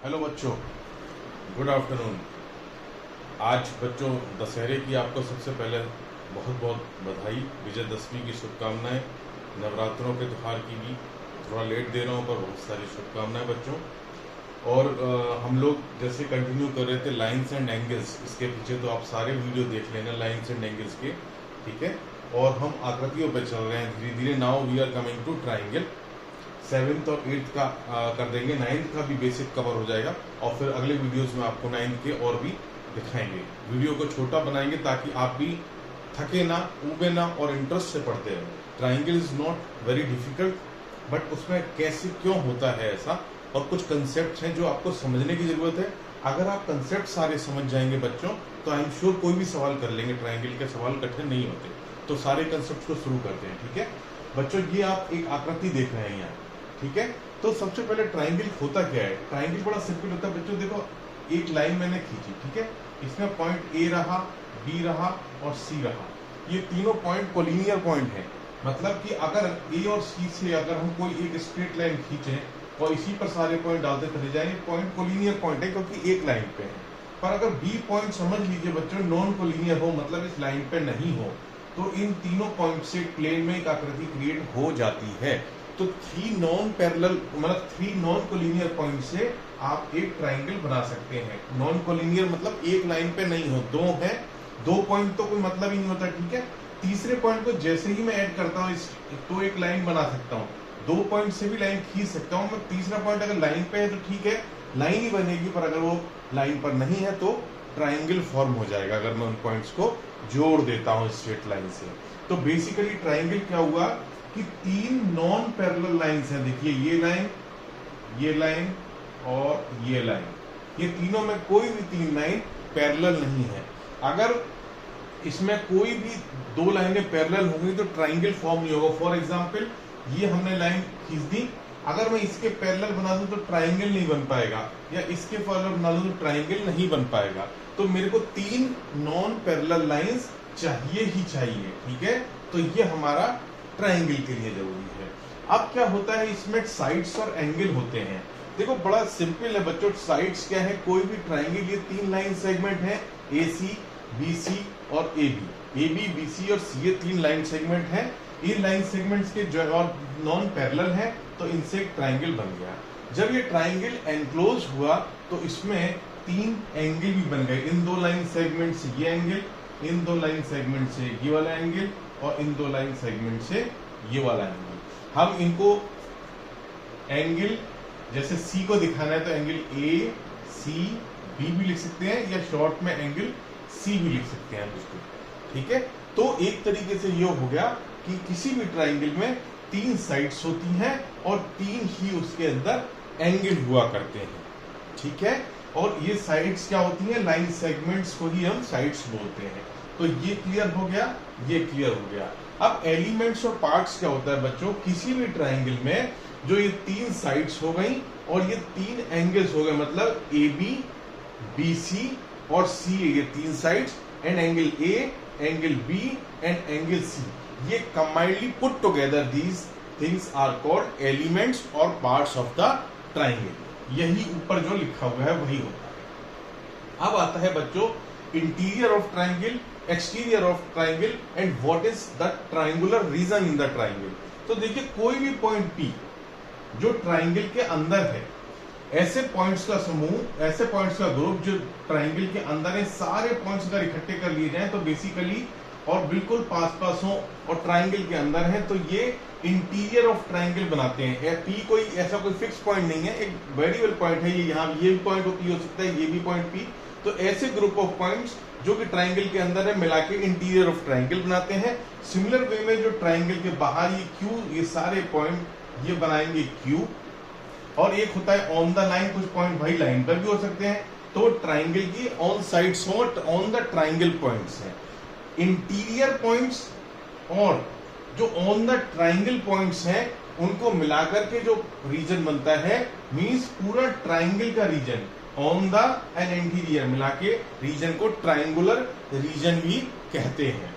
Hello बच्चों, good afternoon. आज बच्चों दशहरे की आपको सबसे पहले बहुत बहुत बधाई, विजयदशमी की शुभकामनाएं। नवरात्रों के त्यौहार की भी थोड़ा लेट दे रहा हूँ पर बहुत सारी शुभकामनाएं बच्चों। और हम लोग जैसे कंटिन्यू कर रहे थे लाइन्स एंड एंगल्स, इसके पीछे तो आप सारे वीडियो देख लेना लाइन्स एंड एंगल्स के, ठीक है। और हम आकृतियों पे चल रहे हैं धीरे धीरे। Now we are coming to triangle. 7th और 8th का कर देंगे, 9th का भी बेसिक कवर हो जाएगा और फिर अगले वीडियोस में आपको 9th के और भी दिखाएंगे। वीडियो को छोटा बनाएंगे ताकि आप भी थके ना, ऊबे ना और इंटरेस्ट से पढ़ते रहें। Triangle is not very difficult, but उसमें कैसे क्यों होता है ऐसा, और कुछ कंसेप्ट हैं जो आपको समझने की जरूरत है। अगर आप कंसेप्ट सारे समझ जाएंगे बच्चों तो आई एम श्योर कोई भी सवाल कर लेंगे। ट्राइंगल के सवाल कठिन नहीं होते। तो सारे कंसेप्ट को शुरू करते हैं, ठीक है बच्चों। ये आप एक आकृति देख रहे हैं यहाँ, ठीक है। तो सबसे पहले ट्राइंगल होता क्या है। ट्राइंगल बड़ा सिंपल होता है बच्चों। देखो, एक लाइन मैंने खींची, ठीक है। इसमें पॉइंट ए रहा, बी रहा और सी रहा। ये तीनों पॉइंट कोलिनियर पॉइंट है। मतलब कि अगर ए और सी से अगर हम कोई एक स्ट्रेट लाइन खींचें और इसी पर सारे पॉइंट डालते चले जाएंगे, पॉइंट कोलिनियर पॉइंट है क्योंकि एक लाइन पे है। पर अगर बी पॉइंट समझ लीजिए बच्चों नॉन कोलिनियर हो, मतलब इस लाइन पे नहीं हो, तो इन तीनों पॉइंट से प्लेन में एक आकृति क्रिएट हो जाती है। तो 3 नॉन पैरेलल मतलब 3 नॉन कोलिनियर पॉइंट से आप एक ट्राइंगल बना सकते हैं। नॉन कोलिनियर मतलब एक लाइन पे नहीं हो, दो है, 2 पॉइंट तो कोई मतलब ही नहीं होता, ठीक है। तीसरे पॉइंट को जैसे ही मैं ऐड करता हूँ तो एक लाइन बना सकता हूँ। 2 पॉइंट से भी लाइन खींच सकता हूँ मैं। तीसरा पॉइंट अगर लाइन पे है तो ठीक है, लाइन ही बनेगी, पर अगर वो लाइन पर नहीं है तो ट्राइंगल फॉर्म हो जाएगा अगर मैं उन पॉइंट्स को जोड़ देता हूँ स्ट्रेट लाइन से। तो बेसिकली ट्राइंगल क्या हुआ कि 3 नॉन पैरेलल लाइंस हैं। देखिए ये लाइन और ये लाइन, ये तीनों में कोई भी 3 लाइन पैरेलल नहीं है। अगर इसमें कोई भी 2 लाइनें पैरेलल होंगी तो ट्राइंगल फॉर्म नहीं होगा। फॉर एग्जांपल ये हमने लाइन खींच दी, अगर मैं इसके पैरेलल बना दूं तो ट्राइंगल नहीं बन पाएगा, या इसके पैरेलल बना दूं तो ट्राइंगल नहीं बन पाएगा। तो मेरे को 3 नॉन पैरेलल लाइंस चाहिए ही चाहिए, ठीक है। तो ये हमारा ट्राइंगल के लिए जरूरी है। अब क्या होता है, इसमें साइड्स और एंगल होते हैं। देखो बड़ा सिंपल है बच्चों। साइड्स क्या है, कोई भी ट्राइंगल ये 3 लाइन सेगमेंट है, AC, BC और AB, BC और C, ये 3 लाइन सेगमेंट है। इन लाइन सेगमेंट्स के जो और नॉन पैरेलल है तो इनसे एक ट्राइंगल बन गया। जब ये ट्राइंगल एनक्लोज हुआ तो इसमें 3 एंगल भी बन गए। इन 2 लाइन सेगमेंट से ये एंगल, इन 2 लाइन सेगमेंट से ये वाला एंगल और इन 2 लाइन सेगमेंट से ये वाला एंगल। हम इनको एंगल जैसे C को दिखाना है तो एंगल ACB भी लिख सकते हैं, या शॉर्ट में एंगल C भी लिख सकते हैं दोस्तों, ठीक है। तो एक तरीके से ये हो गया कि किसी भी ट्राइंगल में 3 साइड्स होती हैं और 3 ही उसके अंदर एंगल हुआ करते हैं, ठीक है। और ये साइड्स क्या होती हैं, लाइन सेगमेंट्स को ही हम साइड्स बोलते हैं। तो ये क्लियर हो गया, ये क्लियर हो गया। अब एलिमेंट्स और पार्ट्स क्या होता है बच्चों, किसी भी ट्राइंगल में जो ये 3 साइड्स हो गई और ये 3 एंगल्स हो गए, मतलब AB, BC और CA, ये 3 sides, and angle A, angle B and angle C, ये combinedly put together these things are called elements और पार्ट्स ऑफ द ट्राइंगल। यही ऊपर जो लिखा हुआ है वही होता है। अब आता है बच्चों interior of triangle, exterior of triangle and what is the triangular region in the triangle. तो देखिए कोई भी पॉइंट P जो ट्राइंगल के अंदर है, ऐसे पॉइंट्स का समूह, ऐसे पॉइंट्स का ग्रुप जो ट्राइंगल के अंदर है, सारे पॉइंट्स अगर इकट्ठे कर लिए जाएं तो बेसिकली और बिल्कुल पास पास हो और ट्राइंगल के अंदर है तो ये इंटीरियर ऑफ ट्राइंगल बनाते हैं। P कोई ऐसा कोई फिक्स पॉइंट नहीं है, एक वेरिएबल पॉइंट है। ये यहाँ ये भी पॉइंट हो सकता है, ये भी पॉइंट P। तो ऐसे ग्रुप ऑफ पॉइंट्स जो कि ट्राइंगल के अंदर है मिला के इंटीरियर ऑफ ट्राइंगल बनाते हैं। सिमिलर वे में जो ट्राइंगल के बाहर ये Q, ये सारे पॉइंट ये बनाएंगे Q। और एक होता है ऑन द लाइन, कुछ पॉइंट भाई लाइन पर भी हो सकते हैं। तो ट्राइंगल की on sides on the triangle points हैं। इंटीरियर पॉइंट्स और जो ऑन द ट्राइंगल पॉइंट्स हैं उनको मिलाकर के जो रीजन बनता है, मींस पूरा ट्राइंगल का region, on the end interior मिला के रीजन को ट्राइंगुलर रीजन भी कहते हैं,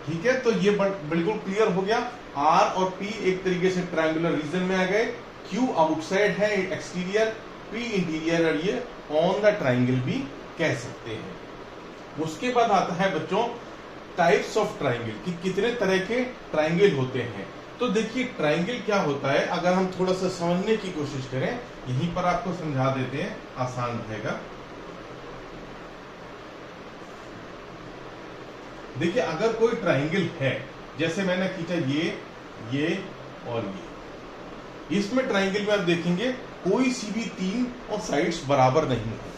ठीक है। तो ये बिल्कुल क्लियर हो गया। R और P एक तरीके से ट्राइंगुलर रीजन में आ गए। Q आउटसाइड है, एक्सटीरियर, पी इंटीरियर और ये ऑन द ट्राइंगल भी कह सकते हैं। उसके बाद आता है बच्चों टाइप्स ऑफ ट्राइंगल, कि कितने तरह के ट्राइंगल होते हैं। तो देखिए ट्राइंगल क्या होता है, अगर हम थोड़ा सा समझने की कोशिश करें, यहीं पर आपको समझा देते हैं, आसान रहेगा। देखिए अगर कोई ट्राइंगल है, जैसे मैंने खींचा ये और ये, इसमें ट्राइंगल में आप देखेंगे कोई सी भी तीन और साइड्स बराबर नहीं है,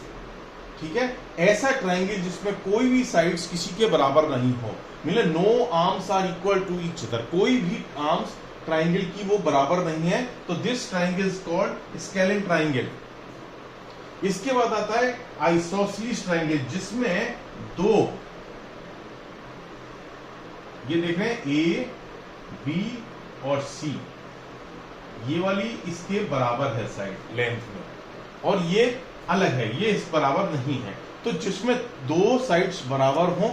ठीक है। ऐसा ट्राइंगल जिसमें कोई भी साइड्स किसी के बराबर नहीं हो, मतलब no arms are equal to each other, कोई भी आर्म्स ट्राइंगल की वो बराबर नहीं है, तो this triangle is called scalene triangle. इसके बाद आता है आइसोसेलेस ट्राइंगल, जिसमें दो, ये देख रहे हैं ए बी और सी, ये वाली इसके बराबर है साइड लेंथ में, और ये अलग है, ये इस बराबर नहीं है। तो जिसमें दो साइड्स बराबर हो,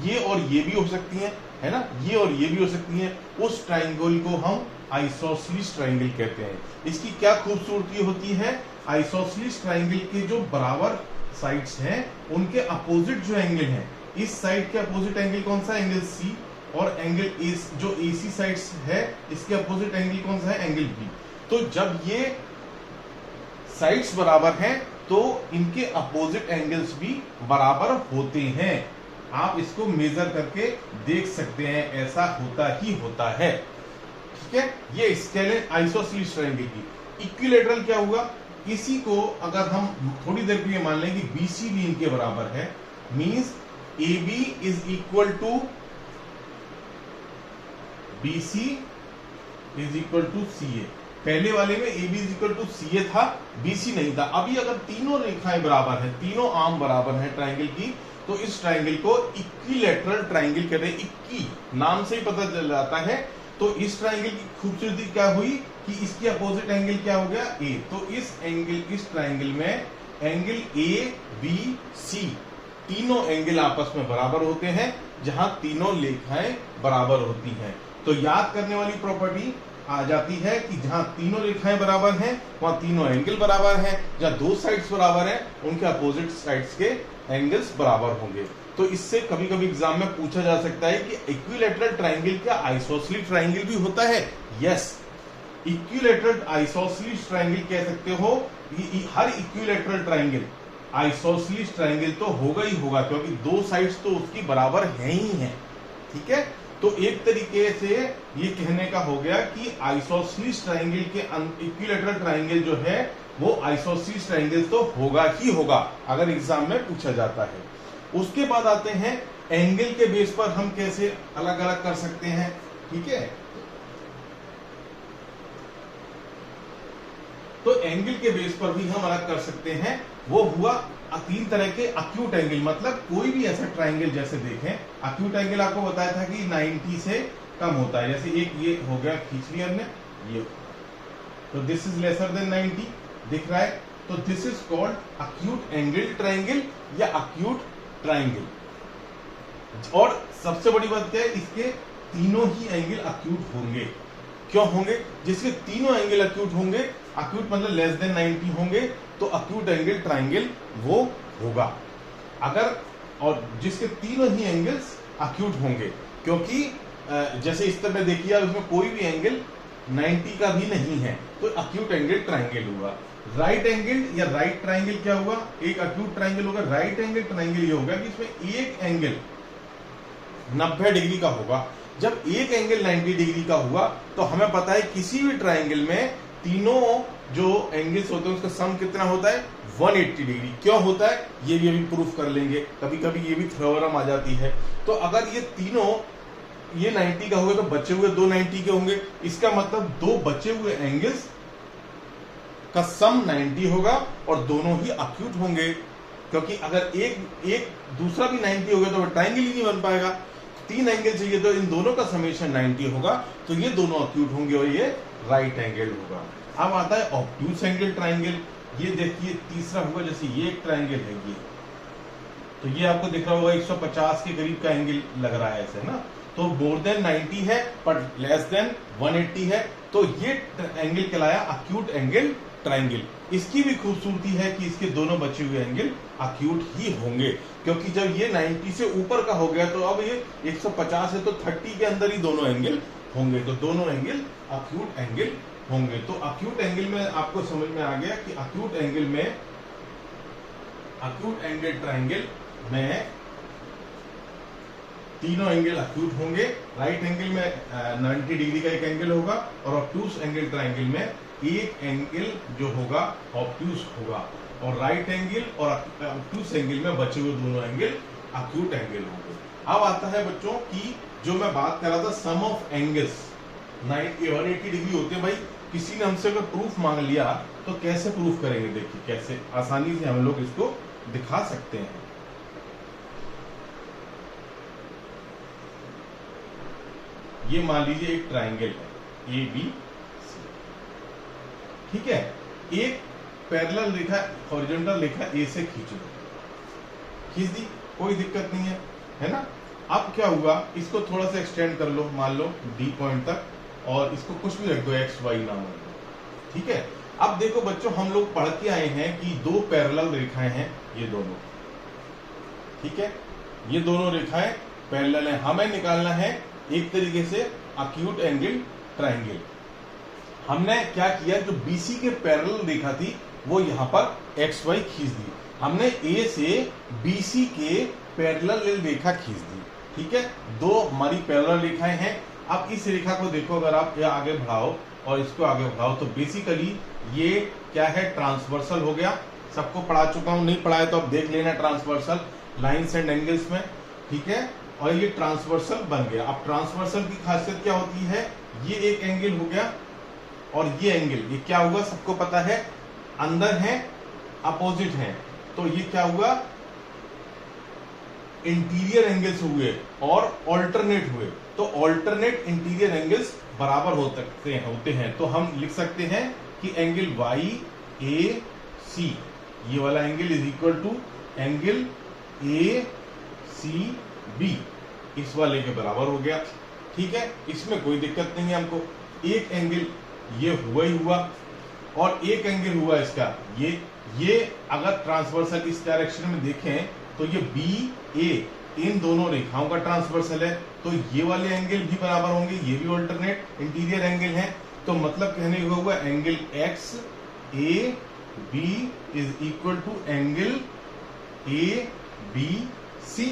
ये और ये भी हो सकती हैं, है ना, ये और ये भी हो सकती हैं, उस ट्राइंगल को हम आइसोसेलेस ट्राइंगल कहते हैं। इसकी क्या खूबसूरती होती है, आइसोसेलेस ट्राइंगल के जो बराबर साइड्स हैं उनके अपोजिट जो एंगल हैं, इस साइड के अपोजिट एंगल कौन सा, एंगल सी, और एंगल ए जो एसी साइड्स है इसके अपोजिट एंगल कौन सा है, एंगल बी। तो जब ये साइड्स बराबर हैं तो इनके अपोजिट एंगल्स भी बराबर होते हैं। आप इसको मेजर करके देख सकते हैं, ऐसा होता ही होता है, ठीक है। ये स्केलिन आइसोसेलेस ट्राइंगल की इक्विलैटरल क्या हुआ, इसी को अगर हम थोड़ी देर के लिए मान लें कि बीसी भी इनके बराबर है, means A B is equal to BC is equal to CA। पहले वाले में AB is equal to CA था, BC नहीं था। अभी अगर तीनों रेखाएं बराबर हैं, तीनों आर्म बराबर हैं ट्राइंगल की, तो इस ट्राइंगल को इक्विलैटरल ट्राइंगल कहते हैं। इक्की नाम से ही पता चल जाता है। तो इस ट्राइंगल की खूबसूरती क्या हुई कि इसकी अपोजिट एंगल क्या हो गया, A। तो इस ट्राइंगल में एंगल ABC तीनों एंगल आपस में बराबर होते हैं, जहां तीनों रेखाएं बराबर होती हैं। तो याद करने वाली प्रॉपर्टी आ जाती है कि जहां तीनों रेखाएं बराबर हैं वहां तीनों एंगल बराबर हैं, जहां दो साइड्स बराबर हैं उनके अपोजिट साइड्स के एंगल्स बराबर होंगे। तो इससे कभी कभी एग्जाम में पूछा जा सकता है कि इक्विलैटरल ट्राइंगल क्या आइसोसेलेस ट्राइंगल भी होता है। यस, इक्विलैटरल आइसोसेलेस ट्राइंगल कह सकते हो। हर इक्विलैटरल ट्राइंगल आइसोसेलेस ट्राइंगल तो होगा ही होगा, क्योंकि दो साइड्स तो उसकी बराबर है ही है, ठीक है। तो एक तरीके से ये कहने का हो गया कि आइसोसेलेस ट्राइंगल के इक्विलैटरल ट्राइंगल जो है वो आइसोसेलेस ट्राइंगल तो होगा ही होगा, अगर एग्जाम में पूछा जाता है। उसके बाद आते हैं एंगल के बेस पर हम कैसे अलग अलग कर सकते हैं, ठीक है। तो एंगल के बेस पर भी हम अलग कर सकते हैं। वो हुआ तीन तरह के अक्यूट एंगल, मतलब कोई भी ऐसा ट्राइंगल, जैसे देखें अक्यूट एंगल आपको बताया था कि 90 से कम होता है। जैसे एक ये हो गया, खींच लिया हमने ये, तो दिस इज लेसर देन 90 दिख रहा है, तो this is called acute angle triangle या अक्यूट ट्राइंगल। और सबसे बड़ी बात क्या है, इसके तीनों ही एंगल अक्यूट होंगे। क्यों होंगे, जिसके तीनों एंगल अक्यूट होंगे, अक्यूट मतलब लेस देन 90 होंगे, तो अक्यूट एंगल ट्राइंगल वो होगा। अगर और जिसके तीनों ही एंगल्स अक्यूट होंगे, क्योंकि जैसे इस तरह देखिए उसमें कोई भी एंगल 90 का भी नहीं है, तो अक्यूट एंगल ट्राइंगल हुआ। राइट एंगल या राइट ट्राइंगल क्या हुआ, एक अक्यूट ट्राइंगल होगा। राइट एंगल ट्राइंगल ये होगा कि इसमें एक एंगल 90 डिग्री का होगा। जब एक एंगल 90 डिग्री का हुआ तो हमें पता है किसी भी ट्राइंगल में तीनों जो एंगल्स होते हैं उसका सम कितना होता है, 180 डिग्री। क्यों होता है ये भी अभी प्रूफ कर लेंगे, कभी कभी ये भी थ्योरम आ जाती है। तो अगर ये तीनों ये 90 का होगा तो बचे हुए दो 90 के होंगे, इसका मतलब दो बचे हुए एंगल्स का सम 90 होगा और दोनों ही अक्यूट होंगे। क्योंकि अगर एक दूसरा भी 90 हो गया तो ट्राइंगल ही नहीं बन पाएगा। तीन एंगल चाहिए तो इन दोनों का समेशन 90 होगा, तो ये दोनों अक्यूट होंगे और ये राइट एंगल होगा। अब आता है ऑब्ट्यूस एंगल ट्राइंगल। ये देखिए तीसरा होगा, जैसे ये एक ट्राइंगल है ये, तो ये आपको दिख रहा होगा 150 के करीब का एंगल लग रहा है ऐसे ना, तो मोर देन 90 है पर लेस देन 180 है, तो ये एंगल कहलाया अक्यूट एंगल ट्राइंगल। इसकी भी खूबसूरती है कि इसके दोनों बचे हुए एंगल अक्यूट ही होंगे, क्योंकि जब ये 90 से ऊपर का हो गया तो अब ये 150 है तो 30 के अंदर ही दोनों एंगल होंगे, तो दोनों एंगल अक्यूट एंगल होंगे। तो अक्यूट एंगल में आपको समझ में आ गया कि अक्यूट एंगल ट्राइंगल में तीनों एंगल अक्यूट होंगे। राइट एंगल में 90 डिग्री का एक एंगल होगा और ऑब्टूस एंगल ट्राइंगल में एक एंगल जो होगा ऑब्टूस होगा, और राइट एंगल और ऑब्टूस एंगल में बचे हुए दोनों एंगल अक्यूट एंगल होंगे। अब आता है बच्चों की जो मैं बात कर रहा था, सम ऑफ एंगल्स 180 डिग्री होते हैं। भाई किसी ने हमसे अगर प्रूफ मांग लिया तो कैसे प्रूफ करेंगे, देखिए कैसे आसानी से हम लोग इसको दिखा सकते हैं। ये मान लीजिए एक ट्राइंगल है ए बी सी, ठीक है। एक पैरेलल रेखा हॉरिजॉन्टल रेखा ए से खींच दी, कोई दिक्कत नहीं है ना। अब क्या हुआ, इसको थोड़ा सा एक्सटेंड कर लो, मान लो डी पॉइंट तक, और इसको कुछ भी रख दो, एक्स वाई नाम रख दो, ठीक है। अब देखो बच्चों, हम लोग पढ़ के आए हैं कि दो पैरेलल रेखाएं हैं, ये दोनों, ठीक है, ये दोनों रेखाएं पैरेलल हैं। हमें निकालना है एक तरीके से अक्यूट एंगल ट्राइंगल। हमने क्या किया, जो बीसी के पैरेलल रेखा थी वो यहां पर एक्स वाई खींच दी। हमने ए से बीसी के पैरेलल रेखा खींच दी, ठीक है। दो हमारी पैरेलल रेखाएं हैं। अब इस रेखा को देखो, अगर आप ये आगे बढ़ाओ और इसको आगे बढ़ाओ तो बेसिकली ये क्या है, ट्रांसवर्सल हो गया। सबको पढ़ा चुका हूं, नहीं पढ़ाया तो आप देख लेना ट्रांसवर्सल लाइंस एंड एंगल्स में, ठीक है। और ये ट्रांसवर्सल बन गया। अब ट्रांसवर्सल की खासियत क्या होती है, ये एक एंगल हो गया और ये एंगल, ये क्या हुआ सबको पता है, अंदर है अपोजिट है, तो ये क्या हुआ, इंटीरियर एंगल्स हुए और ऑल्टरनेट हुए। तो ऑल्टरनेट इंटीरियर एंगल्स बराबर होते हैं। तो हम लिख सकते हैं कि एंगल वाई ए सी, ये वाला angle is equal to angle A C B, इस वाले के बराबर हो गया, ठीक है। इसमें कोई दिक्कत नहीं है हमको। एक एंगल ये हुआ ही हुआ और एक एंगल हुआ इसका ये अगर ट्रांसवर्सल इस डायरेक्शन में देखें तो ये बी ए, इन दोनों रेखाओं का ट्रांसवर्सल है, तो ये वाले एंगल भी बराबर होंगे, ये भी ऑल्टरनेट इंटीरियर एंगल है। तो मतलब कहने को हुआ angle X A B is equal to angle A B C,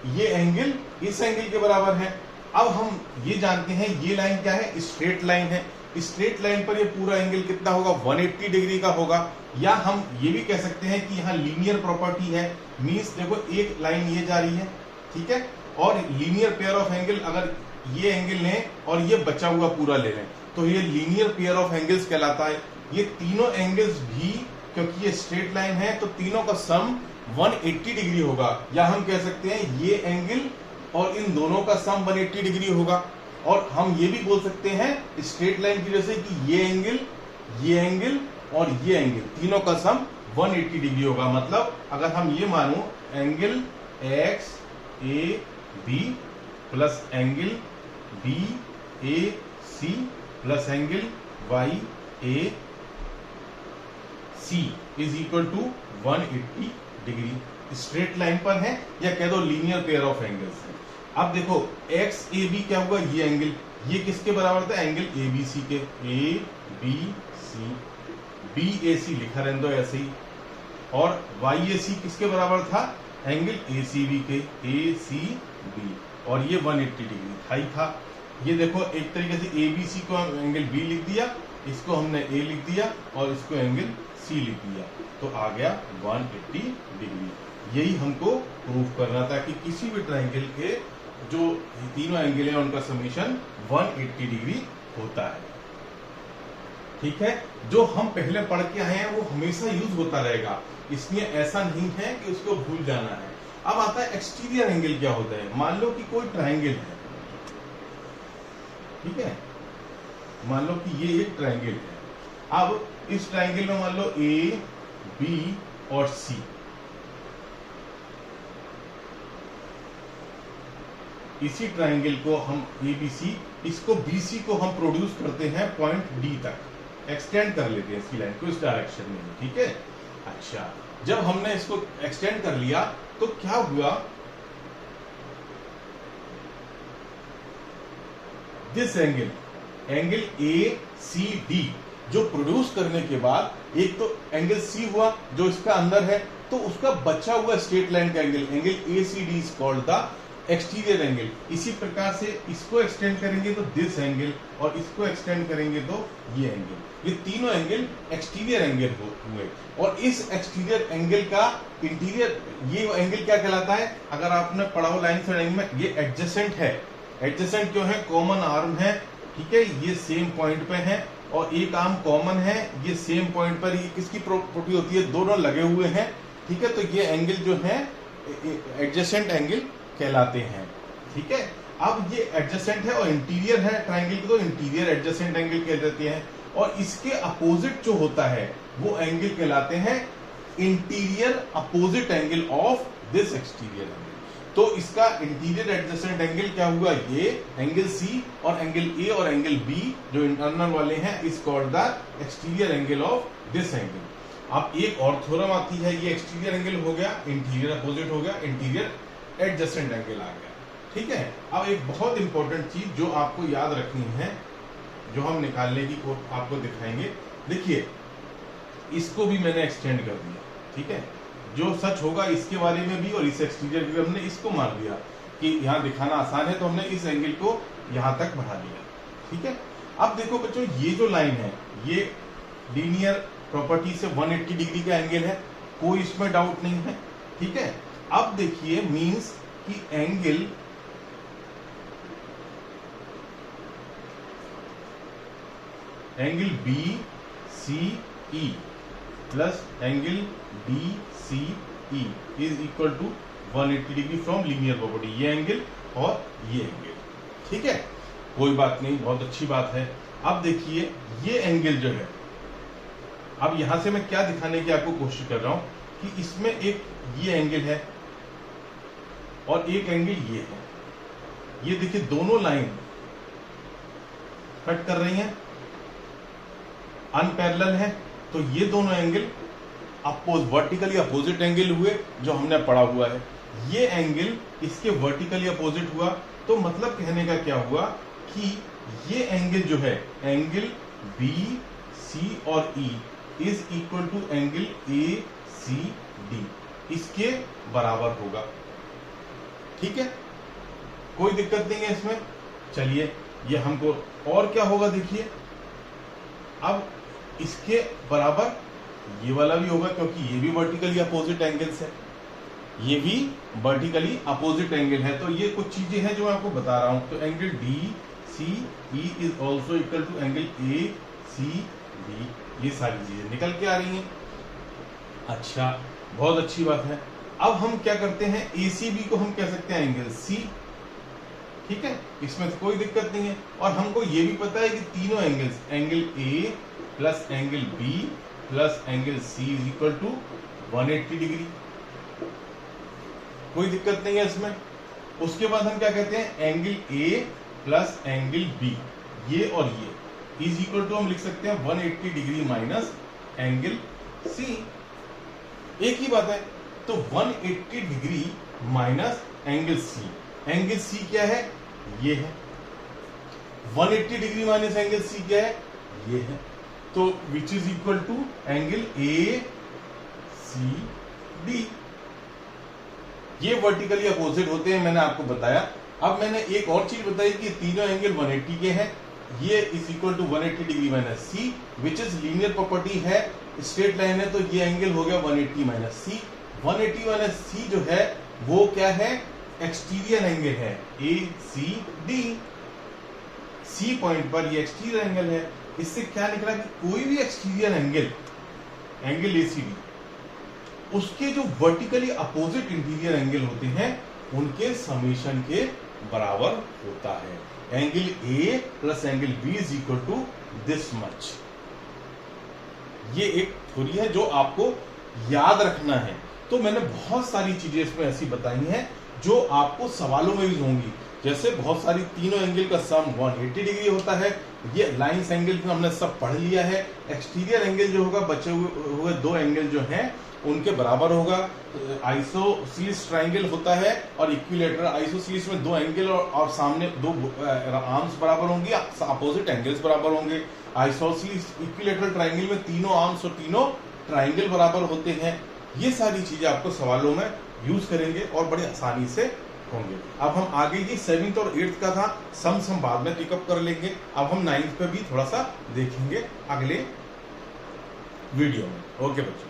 ये एंगल इस एंगल के बराबर है। अब हम ये जानते हैं ये लाइन क्या है, स्ट्रेट लाइन है। स्ट्रेट लाइन पर ये पूरा एंगल कितना होगा, 180 डिग्री का होगा। या हम ये भी कह सकते हैं कि यहाँ लीनियर प्रॉपर्टी है, मींस देखो एक लाइन ये जा रही है, ठीक है, और लीनियर पेयर ऑफ एंगल, अगर ये एंगल लें और ये बचा हुआ पूरा ले लें तो ये लीनियर पेयर ऑफ एंगल्स कहलाता है। ये तीनों एंगल्स भी, क्योंकि ये स्ट्रेट लाइन है तो तीनों का सम 180 डिग्री होगा। या हम कह सकते हैं ये एंगल और इन दोनों का सम 180 डिग्री होगा। और हम ये भी बोल सकते हैं स्ट्रेट लाइन की वजह से कि ये एंगल और ये एंगल तीनों का सम 180 डिग्री होगा। मतलब अगर हम ये मानो angle X A B plus angle B A C plus angle Y A C is equal to 180 degree, straight line पर है या कह दो लीनियर पेयर ऑफ एंगल्स है। अब देखो एक्स ए बी क्या हुआ, ये एंगल ये किसके बराबर था, एंगल ए बी सी के, ए बी सी, बी ए सी लिखा रहने दो ऐसे ही। और वाई ए सी किसके बराबर था, एंगल ए सी बी के, ए सी बी, और ये 180 डिग्री था ही था। ये देखो एक तरीके से ए बी सी को एंगल बी लिख दिया, इसको हमने ए लिख दिया और इसको एंगल सी लिख दिया, तो आ गया 180 डिग्री। यही हमको प्रूफ करना था कि किसी भी ट्राइंगल के जो तीनों एंगल हैं उनका समीशन 180 डिग्री होता है, ठीक है। जो हम पहले पढ़ के आए हैं वो हमेशा यूज होता रहेगा, इसलिए ऐसा नहीं है कि उसको भूल जाना है। अब आता है एक्सटीरियर एंगल क्या होता है। मान लो कि कोई ट्राइंगल है, ठीक है, मान लो कि ये एक ट्राइंगल है। अब इस ट्राइंगल में मान लो ए बी और सी, इसी ट्राइंगल को हम ए बी सी, इसको बी सी को हम प्रोड्यूस करते हैं पॉइंट डी तक, एक्सटेंड कर लेते हैं इसकी लाइन को इस डायरेक्शन में, ठीक है। अच्छा, जब हमने इसको एक्सटेंड कर लिया तो क्या हुआ, this angle A C D जो प्रोड्यूस करने के बाद एक तो एंगल सी हुआ जो इसका अंदर है, तो उसका बचा हुआ स्ट्रेट लाइन का angle A C D is called the exterior angle. इसी प्रकार से इसको एक्सटेंड करेंगे तो दिस एंगल, और इसको एक्सटेंड करेंगे तो ये एंगल, ये तीनों एंगल एक्सटीरियर एंगल हुए। और इस एक्सटीरियर एंगल का इंटीरियर ये एंगल क्या कहलाता है, अगर आपने पढ़ा हो लाइन से में, ये एडजेसेंट है। एडजेसेंट क्यों है, कॉमन आर्म है, ठीक है, ये सेम पॉइंट पे है और एक आर्म कॉमन है, ये सेम पॉइंट पर, ये किसकी प्रॉपर्टी होती है, दोनों लगे हुए हैं, ठीक है। तो ये एंगल जो है एडजेसेंट एंगल कहलाते हैं, ठीक है। अब ये एडजेसेंट है और इंटीरियर है ट्रायंगल की, तो इंटीरियर एडजेसेंट एंगल कह देते हैं। और इसके अपोजिट जो होता है वो एंगल कहलाते हैं interior opposite angle of this exterior angle. तो इसका इंटीरियर एडजेसेंट एंगल क्या हुआ, ये एंगल सी, और एंगल ए और एंगल बी जो इंटरनल वाले हैं is called the exterior angle of this angle. अब एक और थ्योरम आती है, ये एक्सटीरियर एंगल हो गया, इंटीरियर अपोजिट हो गया, इंटीरियर एडजेसेंट एंगल आ गया, ठीक है। अब एक बहुत इंपॉर्टेंट चीज जो आपको याद रखनी है, जो हम निकालने की आपको दिखाएंगे, देखिए इसको भी मैंने एक्सटेंड कर दिया, ठीक है। जो सच होगा इसके बारे में भी और इस एक्सटीरियर भी हमने इसको मान लिया कि यहाँ दिखाना आसान है, तो हमने इस एंगल को यहाँ तक बढ़ा लिया, ठीक है। अब देखो बच्चों, ये जो लाइन है ये लीनियर प्रॉपर्टी से 180 डिग्री का एंगल है, कोई इसमें डाउट नहीं है, ठीक है। अब देखिए मींस कि angle B C E plus angle D C E is equal to 180 degree from linear property, ये एंगल और ये एंगल, ठीक है, कोई बात नहीं, बहुत अच्छी बात है। अब देखिए ये एंगल जो है, अब यहां से मैं क्या दिखाने की आपको कोशिश कर रहा हूं कि इसमें एक ये एंगल है और एक एंगल ये है, ये देखिए दोनों लाइन कट कर रही हैं, अनपैरेलल है, तो ये दोनों एंगल वर्टिकली अपोजिट एंगल हुए जो हमने पढ़ा हुआ है। ये एंगल इसके वर्टिकली अपोजिट हुआ, तो मतलब कहने का क्या हुआ कि ये एंगल जो है एंगल बी सी और E is equal to angle A C D, इसके बराबर होगा, ठीक है, कोई दिक्कत नहीं है इसमें। चलिए ये हमको और क्या होगा, देखिए अब इसके बराबर ये वाला भी होगा, क्योंकि ये भी वर्टिकली अपोजिट एंगल्स है, ये भी वर्टिकली अपोजिट एंगल है। तो ये कुछ चीजें हैं जो मैं आपको बता रहा हूं। तो angle D C E is also equal to angle A C D, ये सारी चीजें निकल के आ रही हैं। अच्छा, बहुत अच्छी बात है। अब हम क्या करते हैं, ए सी बी को हम कह सकते हैं एंगल सी, ठीक है, इसमें तो कोई दिक्कत नहीं है। और हमको ये भी पता है कि तीनों angles, angle A plus angle B plus angle C is equal to 180 degree, कोई दिक्कत नहीं है इसमें। उसके बाद हम क्या कहते हैं, angle A plus angle B, ये और ये इज इक्वल टू हम लिख सकते हैं 180 डिग्री माइनस एंगल सी, एक ही बात है। तो 180 degree minus angle C, angle C क्या है, ये है, 180 डिग्री माइनस एंगल सी क्या है, ये है, तो which is equal to angle A C D. ये वर्टिकली अपोजिट होते हैं, मैंने आपको बताया। अब मैंने एक और चीज बताई कि तीनों एंगल 180 के हैं, ये is equal to 180 degree minus C, which is linear property है, स्ट्रेट लाइन है, तो ये एंगल हो गया 180 माइनस सी। 180 माइनस सी जो है वो क्या है, एक्सटीरियर एंगल है, ए सी डी, सी पॉइंट पर ये एक्सटीरियर एंगल है। इससे क्या निकला कि कोई भी exterior angle, angle A C D, उसके जो वर्टिकली अपोजिट इंटीरियर एंगल होते हैं उनके समेशन के बराबर होता है। Angle A plus angle B is equal to this much. ये एक थ्योरी है जो आपको याद रखना है। तो मैंने बहुत सारी चीजें इसमें ऐसी बताई हैं जो आपको सवालों में यूज होंगी। जैसे बहुत सारी तीनों एंगल का सम 180 डिग्री होता है। ये लाइंस एंगल हमने सब पढ़ लिया है। एक्सटीरियर एंगल जो होगा, बचे हुए दो एंगल जो हैं उनके बराबर होगा। आइसोसेलेस ट्राइंगल होता है और इक्विलैटरल। आइसोसेलेस में दो एंगल और सामने दो आर्म्स बराबर होंगी, अपोजिट एंगल्स बराबर होंगे। आइसोसेलेस इक्विलैटरल ट्राइंगल में तीनों आर्म्स और तीनों ट्राइंगल बराबर होते हैं। ये सारी चीजें आपको सवालों में यूज करेंगे और बड़ी आसानी से होंगे। अब हम आगे ये 7th और 8th का था, सम बाद में पिकअप कर लेंगे। अब हम 9th पे भी थोड़ा सा देखेंगे अगले वीडियो में। ओके बच्चों।